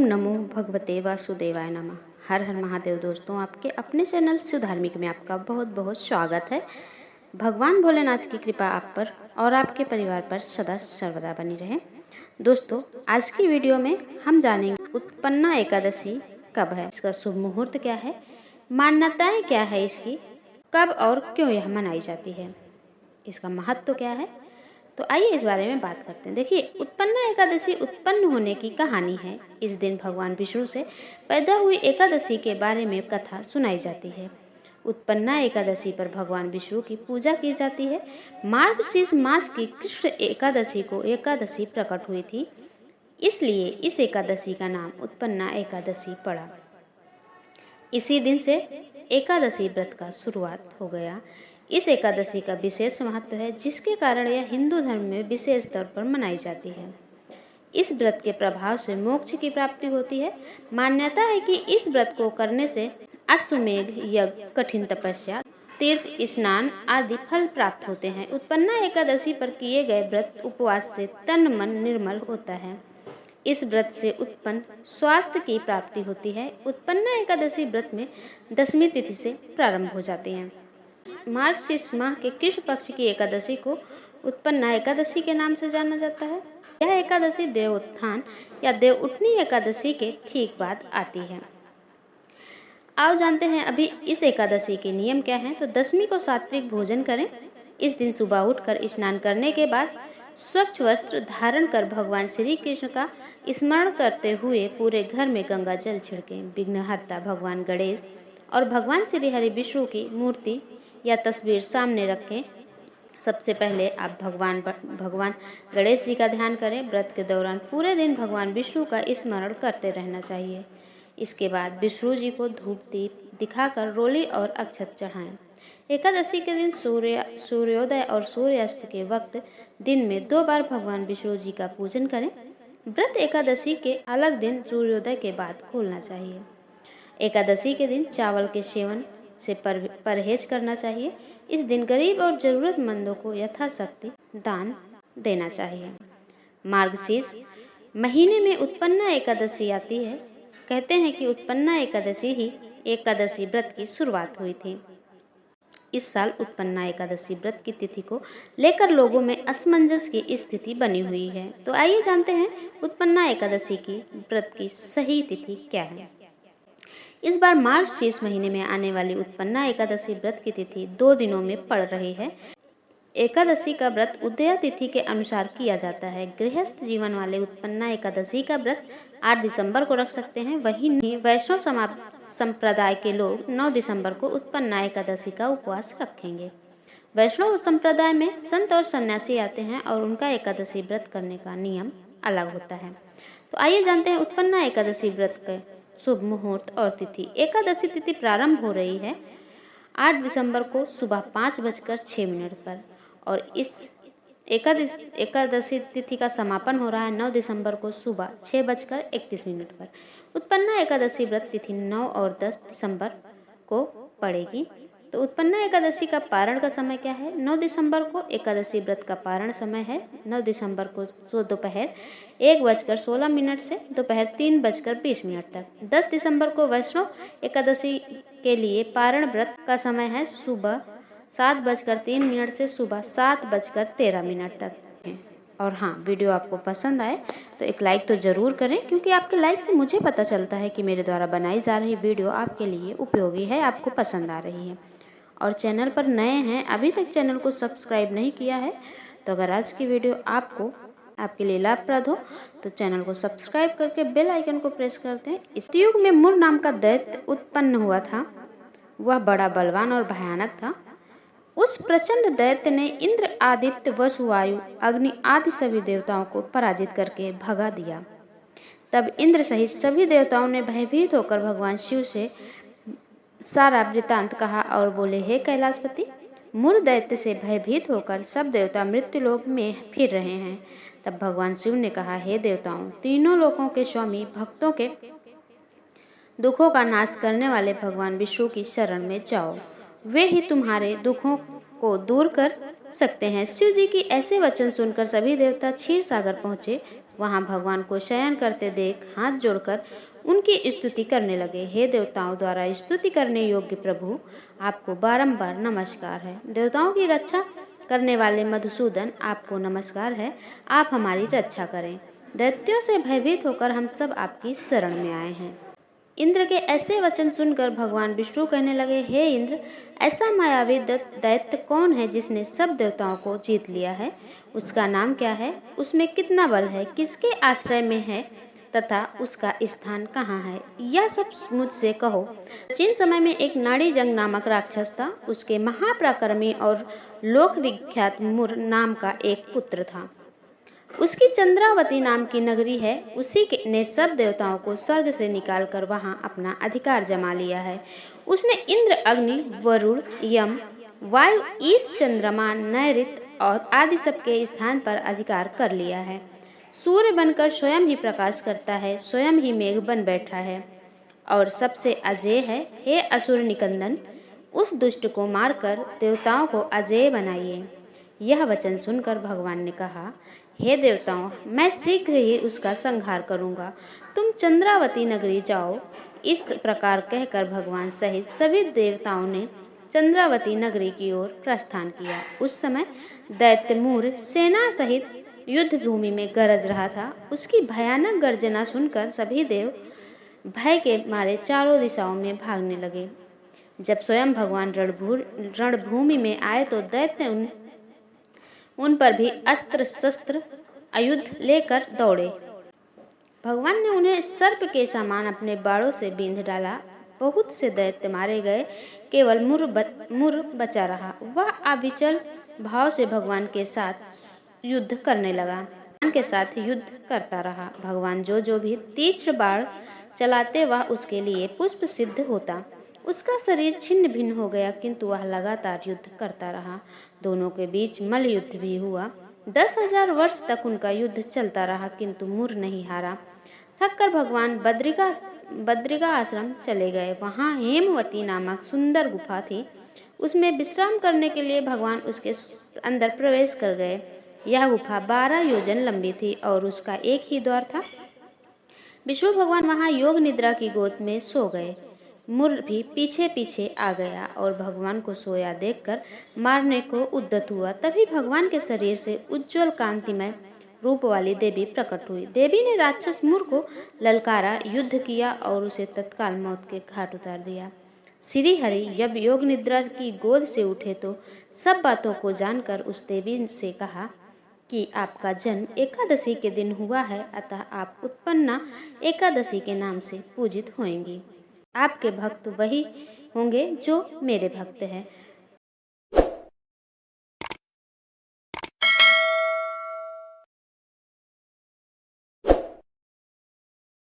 ओम नमो भगवते वासुदेवाय नमः। हर हर महादेव। दोस्तों, आपके अपने चैनल शिव धार्मिक में आपका बहुत बहुत स्वागत है। भगवान भोलेनाथ की कृपा आप पर और आपके परिवार पर सदा सर्वदा बनी रहे। दोस्तों, आज की वीडियो में हम जानेंगे उत्पन्ना एकादशी कब है, इसका शुभ मुहूर्त क्या है, मान्यताएं क्या है इसकी, कब और क्यों यह मनाई जाती है, इसका महत्व क्या है। तो आइए इस बारे में बात करते हैं। देखिए, उत्पन्ना एकादशी उत्पन्न होने की कहानी है। इस दिन भगवान विष्णु से पैदा हुई एकादशी के बारे में कथा सुनाई जाती है। उत्पन्ना एकादशी पर भगवान विष्णु की पूजा की जाती है। मार्गशीर्ष मास की कृष्ण एकादशी को एकादशी प्रकट हुई थी, इसलिए इस एकादशी का नाम उत्पन्ना एकादशी पड़ा। इसी दिन से एकादशी व्रत का शुरुआत हो गया। इस एकादशी का विशेष महत्व है, जिसके कारण यह हिंदू धर्म में विशेष तौर पर मनाई जाती है। इस व्रत के प्रभाव से मोक्ष की प्राप्ति होती है। मान्यता है कि इस व्रत को करने से अश्वमेध यज्ञ, कठिन तपस्या, तीर्थ स्नान आदि फल प्राप्त होते हैं। उत्पन्ना एकादशी पर किए गए व्रत उपवास से तन मन निर्मल होता है। इस व्रत से उत्पन्न स्वास्थ्य की प्राप्ति होती है। उत्पन्ना एकादशी व्रत में दशमी तिथि से प्रारंभ हो जाते हैं। मार्गशीर्ष माह के कृष्ण पक्ष की एकादशी को उत्पन्ना एकादशी के नाम से जाना जाता है। यह एकादशी देवोत्थान या देव उठनी एकादशी के ठीक बाद आती है। आओ जानते हैं अभी इस एकादशी के नियम क्या हैं। तो दशमी को सात्विक भोजन करें। इस दिन सुबह उठकर स्नान करने के बाद स्वच्छ वस्त्र धारण कर भगवान श्री कृष्ण का स्मरण करते हुए पूरे घर में गंगा जल छिड़कें। विघ्नहर्ता भगवान गणेश और भगवान श्री हरि विष्णु की मूर्ति या तस्वीर सामने रखें। सबसे पहले आप भगवान गणेश जी का ध्यान करें। व्रत के दौरान पूरे दिन भगवान विष्णु का स्मरण करते रहना चाहिए। इसके बाद विष्णु जी को धूप दीप दिखाकर रोली और अक्षत चढ़ाएं। एकादशी के दिन सूर्योदय और सूर्यास्त के वक्त दिन में 2 बार भगवान विष्णु जी का पूजन करें। व्रत एकादशी के अलग दिन सूर्योदय के बाद खोलना चाहिए। एकादशी के दिन चावल के सेवन से परहेज करना चाहिए। इस दिन गरीब और जरूरतमंदों को यथाशक्ति दान देना चाहिए। मार्गशीर्ष महीने में उत्पन्ना एकादशी आती है। कहते हैं कि उत्पन्ना एकादशी ही एकादशी व्रत की शुरुआत हुई थी। इस साल उत्पन्ना एकादशी व्रत की तिथि को लेकर लोगों में असमंजस की स्थिति बनी हुई है। तो आइए जानते हैं उत्पन्ना एकादशी की व्रत की सही तिथि क्या है। इस बार मार्गशीर्ष महीने में आने वाली उत्पन्ना एकादशी व्रत की तिथि 2 दिनों में पड़ रही है। एकादशी का व्रत उदया तिथि के अनुसार किया जाता है। गृहस्थ जीवन वाले उत्पन्ना एकादशी का व्रत 8 दिसंबर को रख सकते हैं। वहीं वैष्णव संप्रदाय के लोग 9 दिसंबर को उत्पन्ना एकादशी का उपवास रखेंगे। वैष्णव संप्रदाय में संत और सन्यासी आते हैं और उनका एकादशी व्रत करने का नियम अलग होता है। तो आइए जानते हैं उत्पन्ना एकादशी व्रत का शुभ मुहूर्त और तिथि। एकादशी तिथि प्रारंभ हो रही है 8 दिसंबर को सुबह 5:06 पर और इस एकादशी तिथि का समापन हो रहा है 9 दिसंबर को सुबह 6:31 पर। उत्पन्ना एकादशी व्रत तिथि 9 और 10 दिसंबर को पड़ेगी। तो उत्पन्ना एकादशी का पारण का समय क्या है। 9 दिसंबर को एकादशी व्रत का पारण समय है 9 दिसंबर को दोपहर 1:16 से दोपहर 3:20 तक। 10 दिसंबर को वैष्णव एकादशी के लिए पारण व्रत का समय है सुबह 7:03 से सुबह 7:13 तक। और हाँ, वीडियो आपको पसंद आए तो एक लाइक तो ज़रूर करें, क्योंकि आपके लाइक से मुझे पता चलता है कि मेरे द्वारा बनाई जा रही वीडियो आपके लिए उपयोगी है, आपको पसंद आ रही है। और चैनल पर नए हैं, अभी तक चैनल को सब्सक्राइब नहीं किया है, तो अगर आज की वीडियो आपके लिए लाभप्रद हो तो चैनल को सब्सक्राइब करके बेल आइकन को प्रेस कर दें। इस युग में मुर नाम का दैत्य उत्पन्न हुआ था। वह बड़ा बलवान और भयानक था। उस प्रचंड दैत्य ने इंद्र, आदित्य, वसु, वायु, अग्नि आदि सभी देवताओं को पराजित करके भगा दिया। तब इंद्र सहित सभी देवताओं ने भयभीत होकर भगवान शिव से सारा वृतांत कहा और बोले, हे कैलाशपति, मुर दैत्य से भयभीत होकर सब देवता मृत्युलोक में फिर रहे हैं। तब भगवान शिव ने कहा, हे देवताओं, तीनों लोकों के स्वामी, भक्तों के दुखों का नाश करने वाले भगवान विष्णु की शरण में जाओ। वे ही तुम्हारे दुखों को दूर कर सकते हैं। शिव जी की ऐसे वचन सुनकर सभी देवता क्षीर सागर पहुँचे। वहाँ भगवान को शयन करते देख हाथ जोड़कर उनकी स्तुति करने लगे। हे देवताओं द्वारा स्तुति करने योग्य प्रभु, आपको बारंबार नमस्कार है। देवताओं की रक्षा करने वाले मधुसूदन, आपको नमस्कार है। आप हमारी रक्षा करें। दैत्यों से भयभीत होकर हम सब आपकी शरण में आए हैं। इंद्र के ऐसे वचन सुनकर भगवान विष्णु कहने लगे, हे इंद्र, ऐसा मायावी दैत्य कौन है जिसने सब देवताओं को जीत लिया है? उसका नाम क्या है? उसमें कितना बल है? किसके आश्रय में है तथा उसका स्थान कहाँ है? यह सब मुझसे कहो। प्राचीन समय में एक नाड़ीजंग नामक राक्षस था। उसके महापराक्रमी और लोक विख्यात मुर नाम का एक पुत्र था। उसकी चंद्रावती नाम की नगरी है। उसी ने सब देवताओं को स्वर्ग से निकालकर वहां अपना अधिकार जमा लिया है। उसने इंद्र, अग्नि, वरुण, यम, वायु, ईश, चंद्रमा, नैऋत और आदि सबके स्थान पर अधिकार कर लिया है। सूर्य बनकर स्वयं ही प्रकाश करता है, स्वयं ही मेघ बन बैठा है और सबसे अजेय है। हे असुर निकंदन, उस दुष्ट को मारकर देवताओं को अजेय बनाइए। यह वचन सुनकर भगवान ने कहा, हे देवताओं, मैं शीघ्र ही उसका संहार करूंगा। तुम चंद्रावती नगरी जाओ। इस प्रकार कहकर भगवान सहित सभी देवताओं ने चंद्रावती नगरी की ओर प्रस्थान किया। उस समय दैत्य मूर सेना सहित युद्ध भूमि में गरज रहा था। उसकी भयानक गर्जना सुनकर सभी देव भय के मारे चारों दिशाओं में भागने लगे। जब स्वयं भगवान रणभूमि में आए तो दैत्य उन पर भी अस्त्र शस्त्र आयुध लेकर दौड़े। भगवान ने उन्हें सर्प के समान अपने बाणों से बींध डाला। बहुत से दैत्य मारे गए, केवल मुर बचा रहा। वह अविचल भाव से भगवान के साथ युद्ध करने लगा। भगवान के साथ युद्ध करता रहा। भगवान जो भी तीक्ष्ण बाण चलाते वह उसके लिए पुष्प सिद्ध होता। उसका शरीर छिन्न भिन्न हो गया, किंतु वह लगातार युद्ध करता रहा। दोनों के बीच मल्ल युद्ध भी हुआ। 10,000 वर्ष तक उनका युद्ध चलता रहा, किंतु मुर नहीं हारा। थककर भगवान बद्रिका आश्रम चले गए। वहाँ हेमवती नामक सुंदर गुफा थी। उसमें विश्राम करने के लिए भगवान उसके अंदर प्रवेश कर गए। यह गुफा 12 योजन लंबी थी और उसका एक ही द्वार था। विष्णु भगवान वहाँ योग निद्रा की गोद में सो गए। मुर भी पीछे पीछे आ गया और भगवान को सोया देखकर मारने को उद्यत हुआ। तभी भगवान के शरीर से उज्जवल कांतिमय रूप वाली देवी प्रकट हुई। देवी ने राक्षस मुर को ललकारा, युद्ध किया और उसे तत्काल मौत के घाट उतार दिया। श्री हरि जब योग निद्रा की गोद से उठे तो सब बातों को जानकर उस देवी से कहा कि आपका जन्म एकादशी के दिन हुआ है, अतः आप उत्पन्ना एकादशी के नाम से पूजित होंगी। आपके भक्त वही होंगे जो मेरे भक्त हैं।